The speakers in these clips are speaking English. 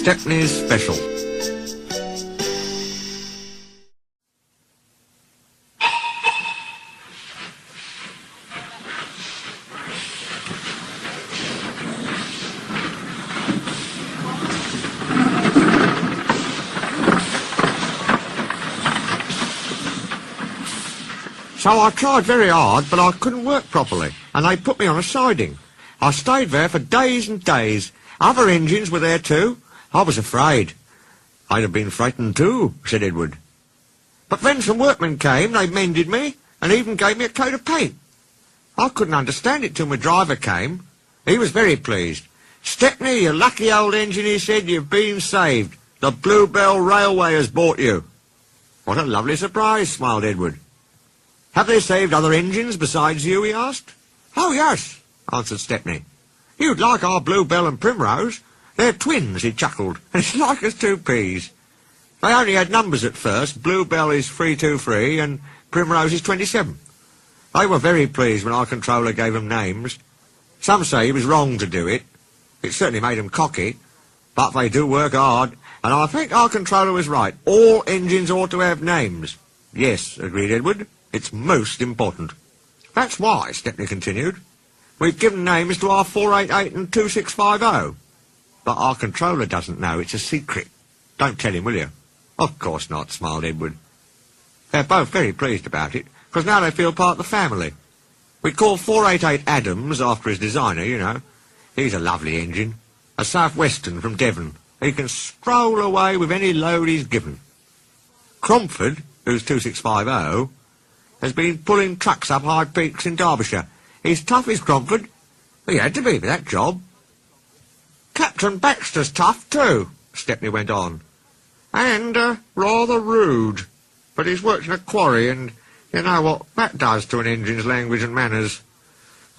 Stepney's Special. So I tried very hard, but I couldn't work properly, and they put me on a siding. I stayed there for days and days. Other engines were there too. I was afraid. I'd have been frightened too, said Edward. But then some workmen came, they mended me, and even gave me a coat of paint. I couldn't understand it till my driver came. He was very pleased. "Stepney, you lucky old engine," he said, "you've been saved. The Bluebell Railway has bought you." "What a lovely surprise," smiled Edward. "Have they saved other engines besides you?" he asked. "Oh, yes," answered Stepney. "You'd like our Bluebell and Primrose. They're twins," he chuckled, "and it's like as two peas. They only had numbers at first. Bluebell is 323 and Primrose is 27. They were very pleased when our controller gave them names. Some say he was wrong to do it. It certainly made them cocky, but they do work hard, and I think our controller was right. All engines ought to have names." "Yes," agreed Edward. "It's most important." "That's why," Stepney continued, "we've given names to our 488 and 2650. But our controller doesn't know. It's a secret. Don't tell him, will you?" "Of course not," smiled Edward. They're both very pleased about it, because now they feel part of the family. We call 488 Adams after his designer, you know. He's a lovely engine. A South-Western from Devon. He can stroll away with any load he's given. Cromford, who's 2650, has been pulling trucks up high peaks in Derbyshire. He's tough as Cromford. He had to be for that job. Captain Baxter's tough too, Stepney went on. And rather rude. But he's worked in a quarry, and you know what that does to an engine's language and manners.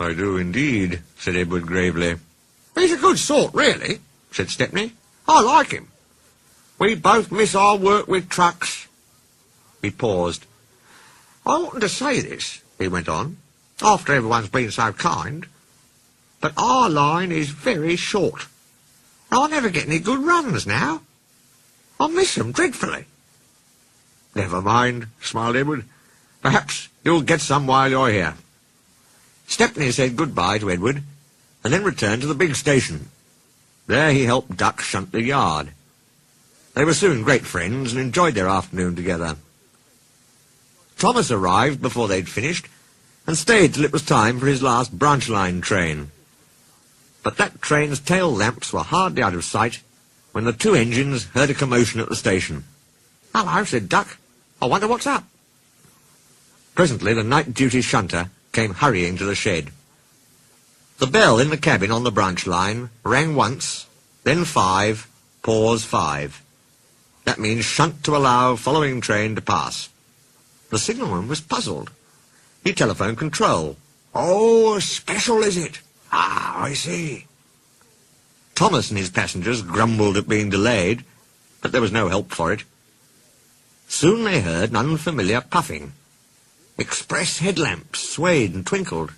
"I do indeed," said Edward gravely. "He's a good sort, really," said Stepney. "I like him. We both miss our work with trucks." He paused. "I oughtn't to say this," he went on, "after everyone's been so kind, but our line is very short. I never get any good runs now. I miss them dreadfully." "Never mind," smiled Edward. "Perhaps you'll get some while you're here." Stepney said goodbye to Edward, and then returned to the big station. There he helped Duck shunt the yard. They were soon great friends and enjoyed their afternoon together. Thomas arrived before they'd finished, and stayed till it was time for his last branch line train. But that train's tail lamps were hardly out of sight when the two engines heard a commotion at the station. "Hello," said Duck. "I wonder what's up." Presently the night-duty shunter came hurrying to the shed. The bell in the cabin on the branch line rang once, then 5, pause 5. That means shunt to allow following train to pass. The signalman was puzzled. He telephoned control. "Oh, special, is it? Ah, I see." Thomas and his passengers grumbled at being delayed, but there was no help for it. Soon they heard an unfamiliar puffing. Express headlamps swayed and twinkled.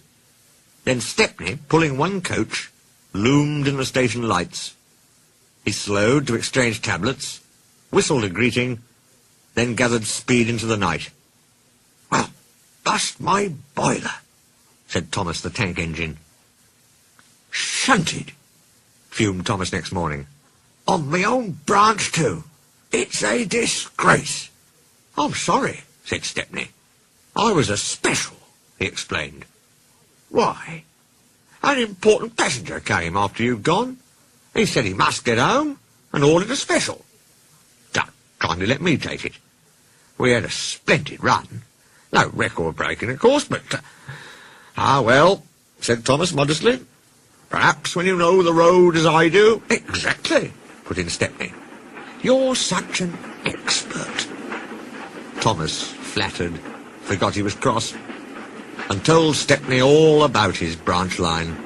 Then Stepney, pulling one coach, loomed in the station lights. He slowed to exchange tablets, whistled a greeting, then gathered speed into the night. "Well, bust my boiler," said Thomas the tank engine. "Shunted," fumed Thomas next morning. "On my own branch too. It's a disgrace." "I'm sorry," said Stepney. "I was a special," he explained. "Why?" "An important passenger came after you'd gone. He said he must get home, and ordered a special. Duck kindly let me take it. We had a splendid run. No record breaking, of course, but... "Ah, well," said Thomas modestly. "Perhaps when you know the road as I do—" "Exactly," put in Stepney. "You're such an expert." Thomas, flattered, forgot he was cross, and told Stepney all about his branch line.